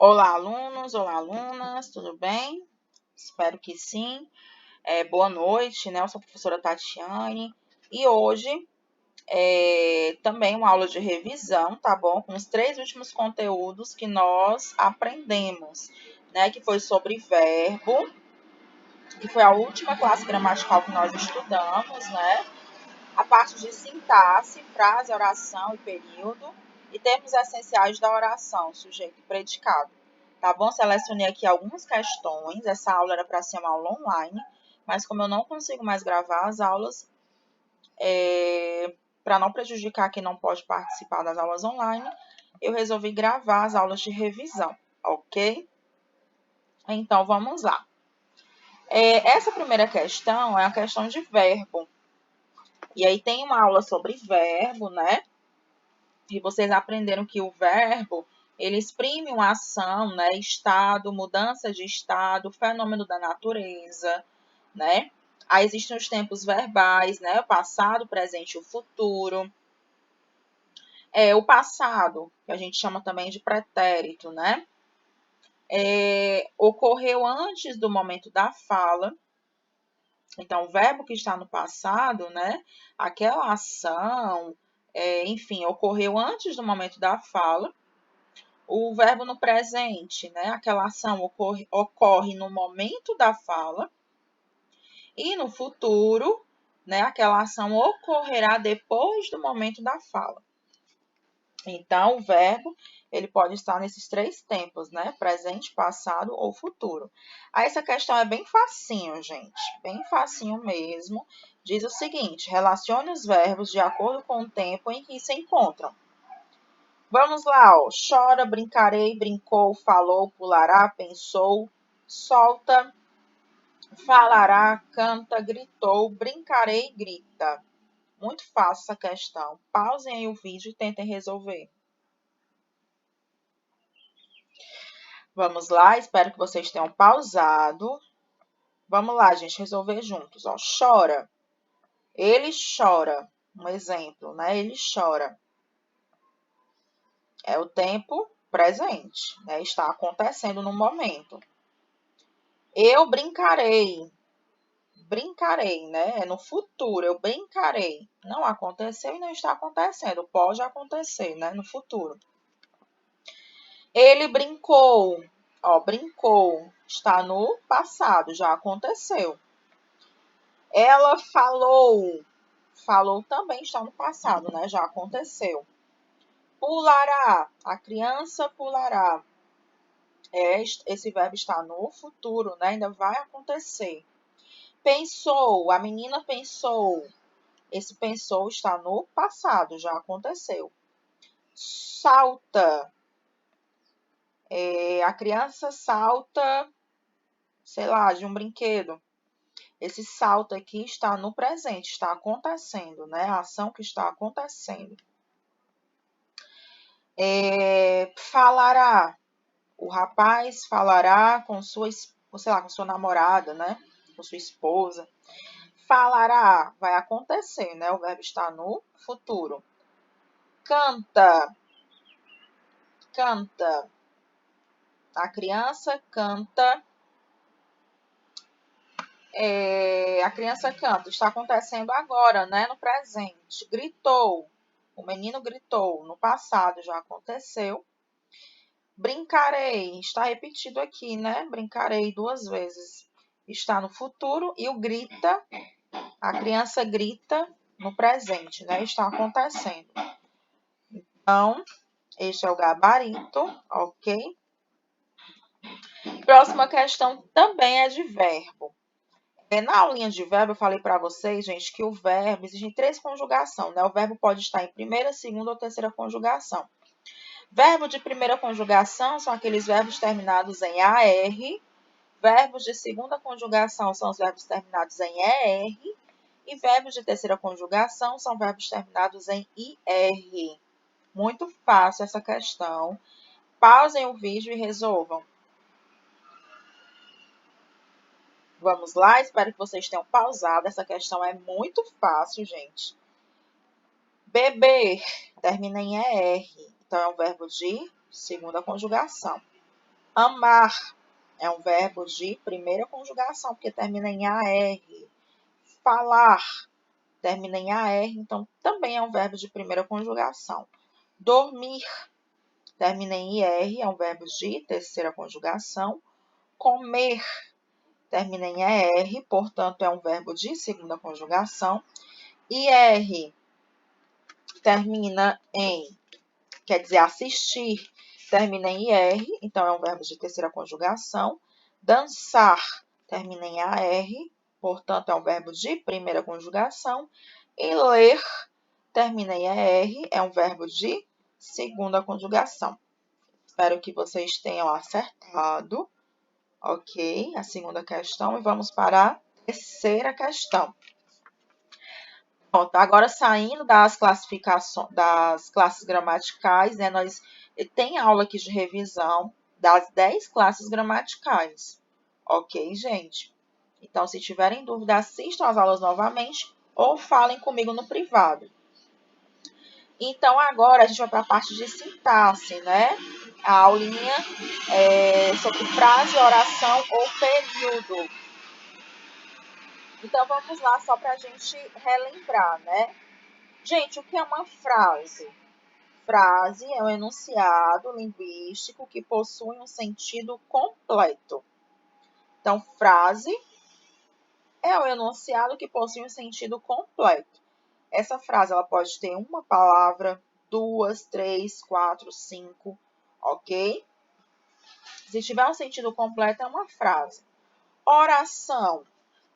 Olá, alunos, olá, alunas, tudo bem? Espero que sim. Boa noite, né? Eu sou a professora Tatiane e hoje também uma aula de revisão, tá bom? Com os 3 últimos conteúdos que nós aprendemos, né? Que foi sobre verbo, que foi a última classe gramatical que nós estudamos, né? A parte de sintaxe, frase, oração e período, e termos essenciais da oração, sujeito e predicado. Tá bom? Selecionei aqui algumas questões. Essa aula era para ser uma aula online, mas como eu não consigo mais gravar as aulas, para não prejudicar quem não pode participar das aulas online, eu resolvi gravar as aulas de revisão, ok? Então, vamos lá. Essa primeira questão é a questão de verbo. E aí tem uma aula sobre verbo, né? E vocês aprenderam que o verbo, ele exprime uma ação, né? Estado, mudança de estado, fenômeno da natureza, né? Aí existem os tempos verbais, né? O passado, o presente e o futuro. O passado, que a gente chama também de pretérito, né? Ocorreu antes do momento da fala. Então, o verbo que está no passado, né? Aquela ação, enfim, ocorreu antes do momento da fala. O verbo no presente, né? Aquela ação ocorre no momento da fala. E no futuro, né? Aquela ação ocorrerá depois do momento da fala. Então, o verbo, ele pode estar nesses 3 tempos, né? Presente, passado ou futuro. Aí, essa questão é bem facinho, gente. Bem facinho mesmo. Diz o seguinte: relacione os verbos de acordo com o tempo em que se encontram. Vamos lá, ó. Chora, brincarei, brincou, falou, pulará, pensou, solta, falará, canta, gritou, brincarei, grita. Muito fácil essa questão. Pausem aí o vídeo e tentem resolver. Vamos lá, espero que vocês tenham pausado. Vamos lá, gente, resolver juntos, ó. Chora. Ele chora. Um exemplo, né? Ele chora. É o tempo presente, né? Está acontecendo no momento. Eu brincarei. Brincarei, né? É no futuro, eu brincarei. Não aconteceu e não está acontecendo. Pode acontecer, né? No futuro. Ele brincou. Ó, brincou. Está no passado, já aconteceu. Ela falou. Falou também está no passado, né? Já aconteceu. Pulará. A criança pulará. Esse verbo está no futuro, né? Ainda vai acontecer. Pensou. A menina pensou. Esse pensou está no passado, já aconteceu. Salta. A criança salta, sei lá, de um brinquedo. Esse salto aqui está no presente, está acontecendo, né? A ação que está acontecendo. Falará. O rapaz falará com sua, sei lá, com sua namorada, né? Com sua esposa. Falará, vai acontecer, né? O verbo está no futuro. Canta. Canta. A criança canta. A criança canta. Está acontecendo agora, né? No presente. Gritou. O menino gritou. No passado já aconteceu. Brincarei. Está repetido aqui, né? Brincarei 2 vezes. Está no futuro. E o grita. A criança grita no presente, né? Está acontecendo. Então, este é o gabarito, ok? Próxima questão também é de verbo. Na aulinha de verbo, eu falei para vocês, gente, que o verbo, existem 3 conjugações, né? O verbo pode estar em primeira, segunda ou terceira conjugação. Verbo de primeira conjugação são aqueles verbos terminados em AR. Verbos de segunda conjugação são os verbos terminados em ER. E verbos de terceira conjugação são verbos terminados em IR. Muito fácil essa questão. Pausem o vídeo e resolvam. Vamos lá, espero que vocês tenham pausado. Essa questão é muito fácil, gente. Beber termina em ER, então é um verbo de segunda conjugação. Amar é um verbo de primeira conjugação, porque termina em AR. Falar termina em AR, então também é um verbo de primeira conjugação. Dormir termina em IR, é um verbo de terceira conjugação. Comer termina em ER, portanto, é um verbo de segunda conjugação. IR termina em, quer dizer, assistir, termina em IR, então é um verbo de terceira conjugação. Dançar termina em AR, portanto, é um verbo de primeira conjugação. E ler termina em ER, é um verbo de segunda conjugação. Espero que vocês tenham acertado, ok? A segunda questão. E vamos para a terceira questão. Pronto, agora saindo das classificações, das classes gramaticais, né? Tem aula aqui de revisão das 10 classes gramaticais, ok, gente? Então, se tiverem dúvida, assistam às aulas novamente ou falem comigo no privado. Então, agora a gente vai para a parte de sintaxe, né? A aulinha sobre frase, oração ou período. Então, vamos lá só para a gente relembrar, né? Gente, o que é uma frase? Frase é um enunciado linguístico que possui um sentido completo. Então, frase é um enunciado que possui um sentido completo. Essa frase ela pode ter uma palavra, 2, 3, 4, 5, ok? Se tiver um sentido completo, é uma frase. Oração.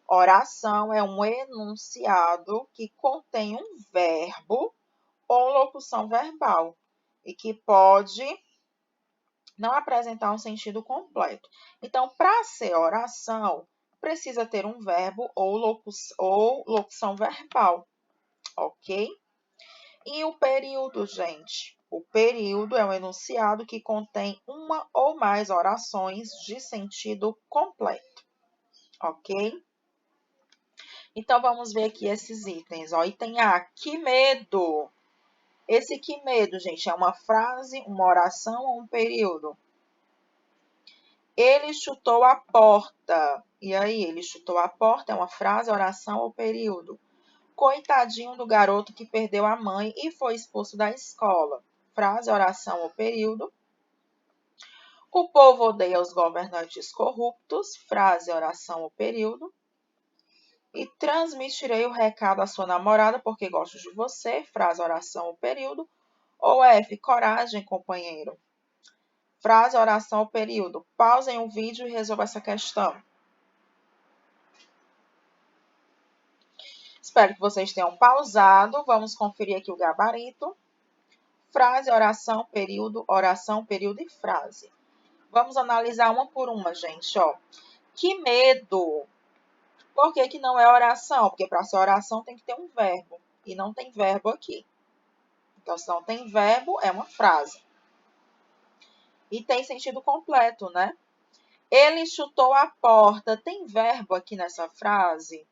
Oração é um enunciado que contém um verbo ou locução verbal e que pode não apresentar um sentido completo. Então, para ser oração, precisa ter um verbo ou locução verbal, ok? E o período, gente? O período é um enunciado que contém uma ou mais orações de sentido completo, ok? Então, vamos ver aqui esses itens. Ó. Item A, que medo! Esse que medo, gente, é uma frase, uma oração ou um período? Ele chutou a porta. E aí, ele chutou a porta é uma frase, oração ou período? Coitadinho do garoto que perdeu a mãe e foi expulso da escola. Frase, oração ou período? O povo odeia os governantes corruptos. Frase, oração ou período? E transmitirei o recado à sua namorada porque gosto de você. Frase, oração ou período? Ou F, coragem, companheiro? Frase, oração ou período? Pausem o vídeo e resolva essa questão. Espero que vocês tenham pausado. Vamos conferir aqui o gabarito. Frase, oração, período e frase. Vamos analisar uma por uma, gente. Ó. Que medo! Por que que não é oração? Porque para ser oração tem que ter um verbo. E não tem verbo aqui. Então, se não tem verbo, é uma frase. E tem sentido completo, né? Ele chutou a porta. Tem verbo aqui nessa frase?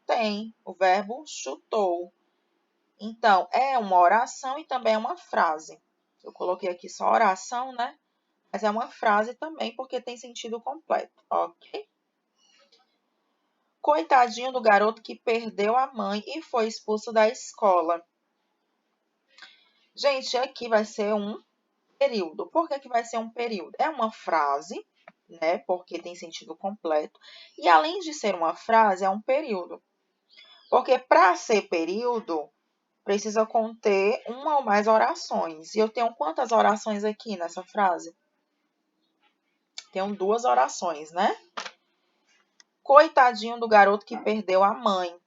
Tem. O verbo chutou. Então, é uma oração e também é uma frase. Eu coloquei aqui só oração, né? Mas é uma frase também, porque tem sentido completo, ok? Coitadinho do garoto que perdeu a mãe e foi expulso da escola. Gente, aqui vai ser um período. Por que que vai ser um período? É uma frase, né? Porque tem sentido completo. E além de ser uma frase, é um período. Porque para ser período, precisa conter uma ou mais orações. E eu tenho quantas orações aqui nessa frase? Tenho 2 orações, né? Coitadinho do garoto que perdeu a mãe.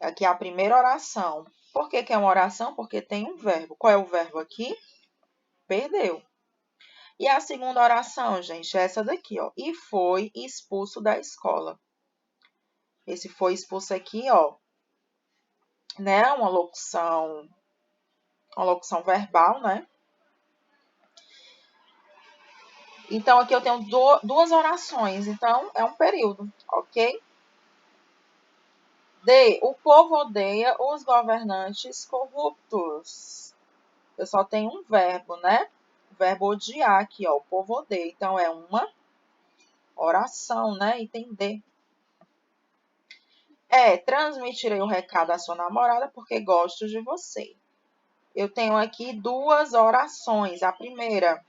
Aqui é a primeira oração. Por que que é uma oração? Porque tem um verbo. Qual é o verbo aqui? Perdeu. E a segunda oração, gente, é essa daqui, ó. E foi expulso da escola. Esse foi expulso aqui, ó, né? Uma locução verbal, né? Então, aqui eu tenho 2 orações. Então, é um período, ok? D. O povo odeia os governantes corruptos. Eu só tenho um verbo, né? verbo odiar aqui, ó, o povo odeia. Então, é uma oração, né? Item D. Transmitirei o recado à sua namorada porque gosto de você. Eu tenho aqui duas orações. A primeira,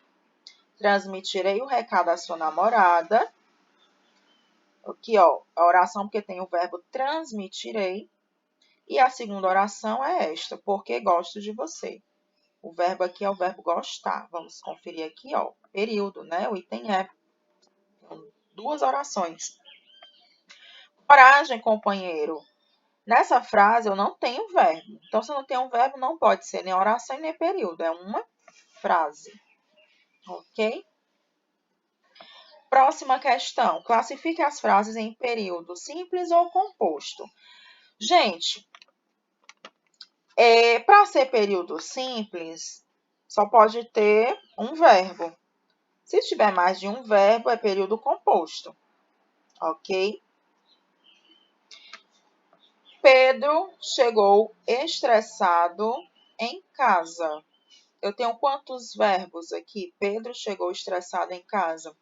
transmitirei o recado à sua namorada. Aqui, ó, a oração porque tem o verbo transmitirei. E a segunda oração é esta, porque gosto de você. O verbo aqui é o verbo gostar. Vamos conferir aqui, ó, período, né? O item é. Duas orações. Coragem, companheiro. Nessa frase eu não tenho verbo. Então, se eu não tenho um verbo, não pode ser nem oração e nem período. É uma frase. Ok? Próxima questão. Classifique as frases em período simples ou composto. Gente, para ser período simples, só pode ter um verbo. Se tiver mais de um verbo, é período composto. Ok? Pedro chegou estressado em casa. Eu tenho quantos verbos aqui? Pedro chegou estressado em casa.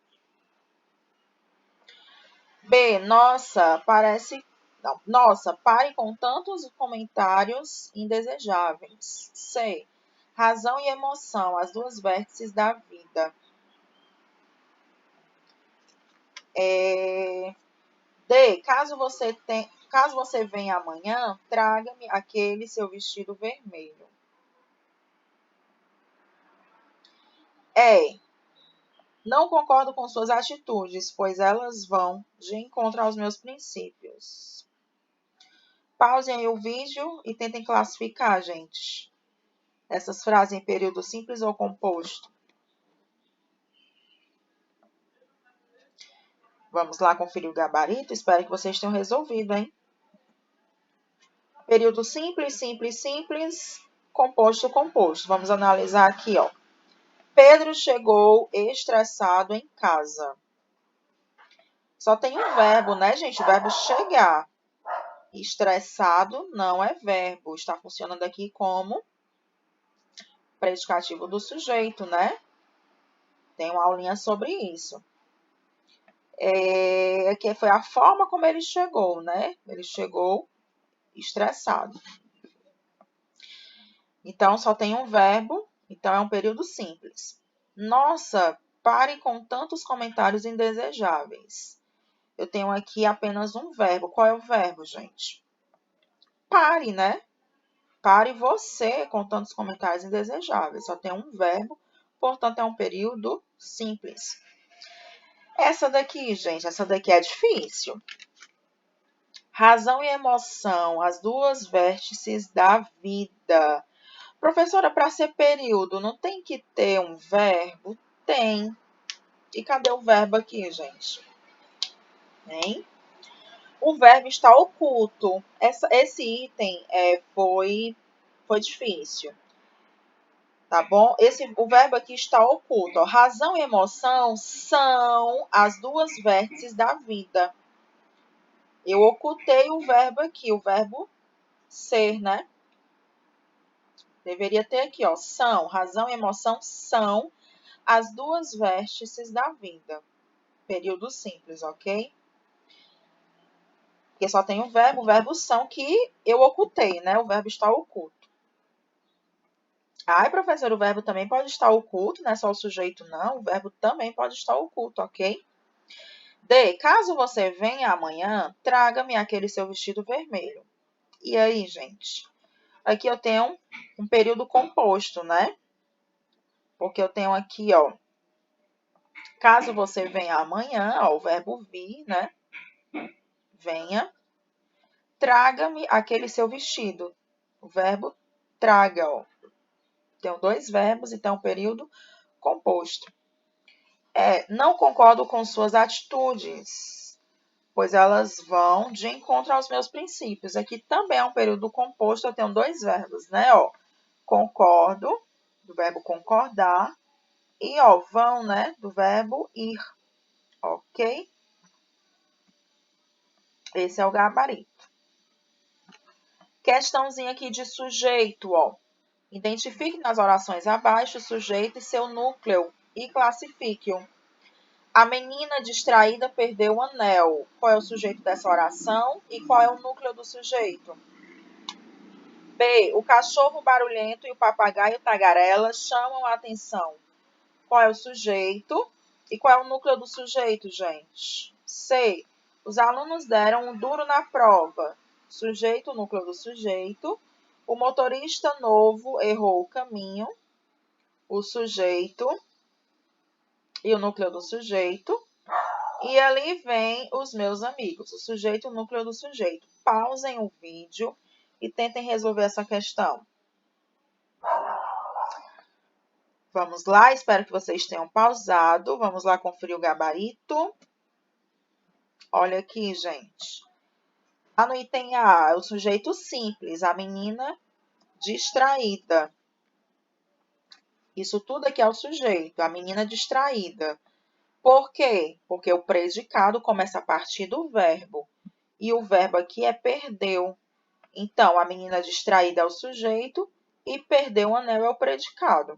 B. Nossa, parece. Não, nossa, pare com tantos comentários indesejáveis. C. Razão e emoção, as duas vértices da vida. D. Caso você venha amanhã, traga-me aquele seu vestido vermelho. Não concordo com suas atitudes, pois elas vão de encontro aos meus princípios. Pausem aí o vídeo e tentem classificar, gente, essas frases em período simples ou composto. Vamos lá conferir o gabarito. Espero que vocês tenham resolvido, hein? Período simples, simples, simples, composto, composto. Vamos analisar aqui, ó. Pedro chegou estressado em casa. Só tem um verbo, né, gente? O verbo chegar. Estressado não é verbo. Está funcionando aqui como predicativo do sujeito, né? Tem uma aulinha sobre isso. Que foi a forma como ele chegou, né? Ele chegou estressado. Então, só tem um verbo, então é um período simples. Nossa, pare com tantos comentários indesejáveis. Eu tenho aqui apenas um verbo. Qual é o verbo, gente? Pare, né? Pare você com tantos comentários indesejáveis. Só tem um verbo, portanto, é um período simples. Essa daqui, gente, essa daqui é difícil. Razão e emoção, as duas vértices da vida. Professora, para ser período, não tem que ter um verbo? Tem. E cadê o verbo aqui, gente? Hein? O verbo está oculto. Esse item foi difícil. Tá bom? O verbo aqui está oculto. Ó. Razão e emoção são as duas vértices da vida. Eu ocultei o verbo aqui, o verbo ser, né? Deveria ter aqui, ó. São, razão e emoção são as duas vértices da vida. Período simples, ok? Porque só tem o verbo são que eu ocultei, né? O verbo está oculto. Ai, professor, o verbo também pode estar oculto, não é só o sujeito, não. O verbo também pode estar oculto, ok? D. Caso você venha amanhã, traga-me aquele seu vestido vermelho. E aí, gente? Aqui eu tenho um período composto, né? Porque eu tenho aqui, ó. Caso você venha amanhã, ó, o verbo vir, né? Venha. Traga-me aquele seu vestido. O verbo traga, ó. Tenho dois verbos e tem um período composto. Não concordo com suas atitudes, pois elas vão de encontro aos meus princípios. Aqui também é um período composto, eu tenho dois verbos, né? Ó, concordo, do verbo concordar, e ó, vão, né? Do verbo ir, ok? Esse é o gabarito. Questãozinha aqui de sujeito, ó. Identifique nas orações abaixo o sujeito e seu núcleo e classifique-o. A menina distraída perdeu o anel. Qual é o sujeito dessa oração e qual é o núcleo do sujeito? B. O cachorro barulhento e o papagaio tagarela chamam a atenção. Qual é o sujeito e qual é o núcleo do sujeito, gente? C. Os alunos deram um duro na prova. Sujeito, núcleo do sujeito. O motorista novo errou o caminho. O sujeito e o núcleo do sujeito. E ali vem os meus amigos, o sujeito e o núcleo do sujeito. Pausem o vídeo e tentem resolver essa questão. Vamos lá, espero que vocês tenham pausado. Vamos lá conferir o gabarito. Olha aqui, gente. Lá no item A, é o sujeito simples, a menina distraída. Isso tudo aqui é o sujeito, a menina distraída. Por quê? Porque o predicado começa a partir do verbo. E o verbo aqui é perdeu. Então, a menina distraída é o sujeito e perdeu o anel é o predicado.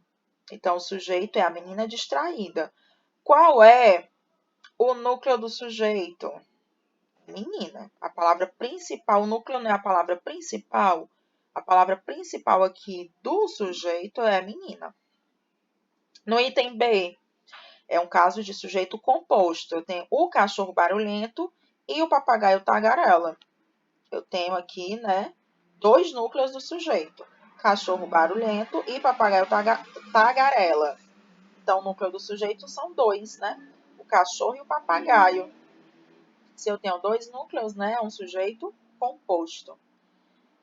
Então, o sujeito é a menina distraída. Qual é o núcleo do sujeito? Menina. A palavra principal, o núcleo não é a palavra principal. A palavra principal aqui do sujeito é menina. No item B, é um caso de sujeito composto. Eu tenho o cachorro barulhento e o papagaio tagarela. Eu tenho aqui, né, dois núcleos do sujeito. Cachorro barulhento e papagaio tagarela. Então, o núcleo do sujeito são dois, né? O cachorro e o papagaio. Se eu tenho dois núcleos, né, é um sujeito composto.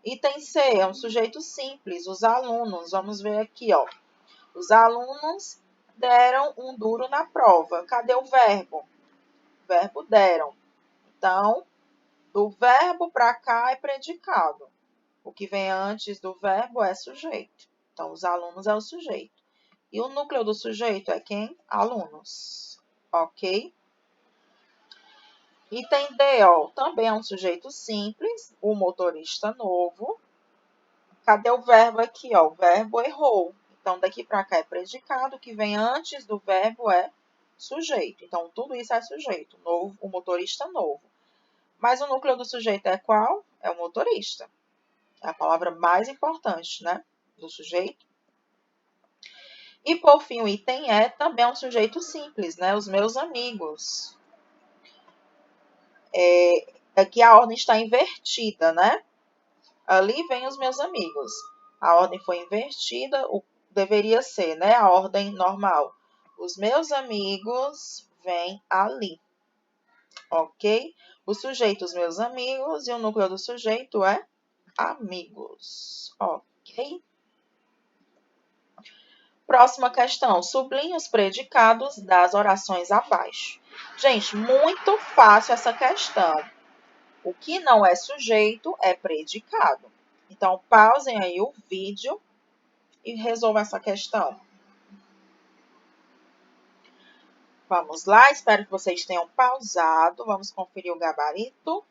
Item C, é um sujeito simples, os alunos. Vamos ver aqui, ó. Os alunos deram um duro na prova. Cadê o verbo? O verbo deram. Então, do verbo para cá é predicado. O que vem antes do verbo é sujeito. Então, os alunos é o sujeito. E o núcleo do sujeito é quem? Alunos. Ok? Item D, ó, também é um sujeito simples, o motorista novo. Cadê o verbo aqui, ó? O verbo errou. Então, daqui para cá é predicado, o que vem antes do verbo é sujeito. Então, tudo isso é sujeito, novo, o motorista novo. Mas o núcleo do sujeito é qual? É o motorista. É a palavra mais importante, né? Do sujeito. E, por fim, o item E também é um sujeito simples, né? Os meus amigos. Aqui a ordem está invertida, né? Ali vem os meus amigos. A ordem foi invertida, deveria ser, né? A ordem normal. Os meus amigos vêm ali. Ok? O sujeito, os meus amigos, e o núcleo do sujeito é amigos. Ok? Próxima questão. Sublinhe os predicados das orações abaixo. Gente, muito fácil essa questão. O que não é sujeito é predicado. Então, pausem aí o vídeo e resolvam essa questão. Vamos lá, espero que vocês tenham pausado. Vamos conferir o gabarito.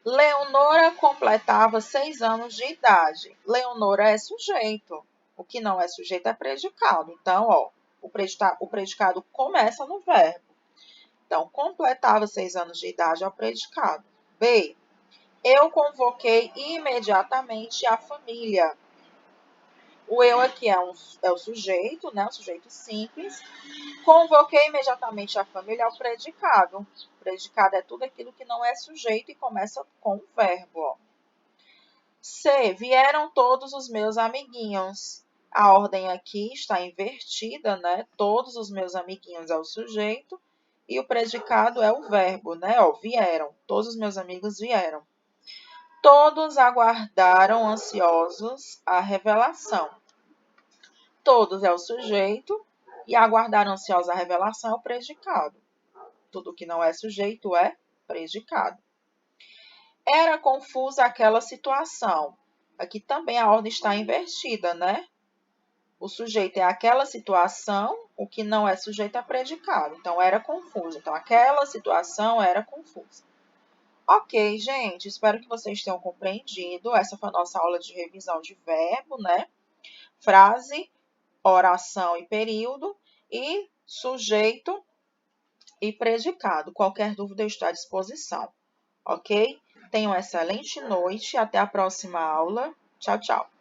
Leonora completava 6 anos de idade. Leonora é sujeito. O que não é sujeito é predicado. Então, ó, o predicado começa no verbo. Então, completava 6 anos de idade é o predicado. B. Eu convoquei imediatamente a família. O eu aqui é o sujeito, né? O sujeito simples. Convoquei imediatamente a família é o predicado. O predicado é tudo aquilo que não é sujeito e começa com o verbo. Ó. C. Vieram todos os meus amiguinhos. A ordem aqui está invertida, né? Todos os meus amiguinhos é o sujeito e o predicado é o verbo, né? Ó, vieram. Todos os meus amigos vieram. Todos aguardaram ansiosos a revelação. Todos é o sujeito e aguardaram ansiosos a revelação é o predicado. Tudo que não é sujeito é predicado. Era confusa aquela situação. Aqui também a ordem está invertida, né? O sujeito é aquela situação, o que não é sujeito é predicado. Então, era confuso. Então, aquela situação era confusa. Ok, gente, espero que vocês tenham compreendido. Essa foi a nossa aula de revisão de verbo, né? frase, oração e período, e sujeito e predicado. Qualquer dúvida eu estou à disposição, ok? Tenham uma excelente noite, até a próxima aula. Tchau, tchau.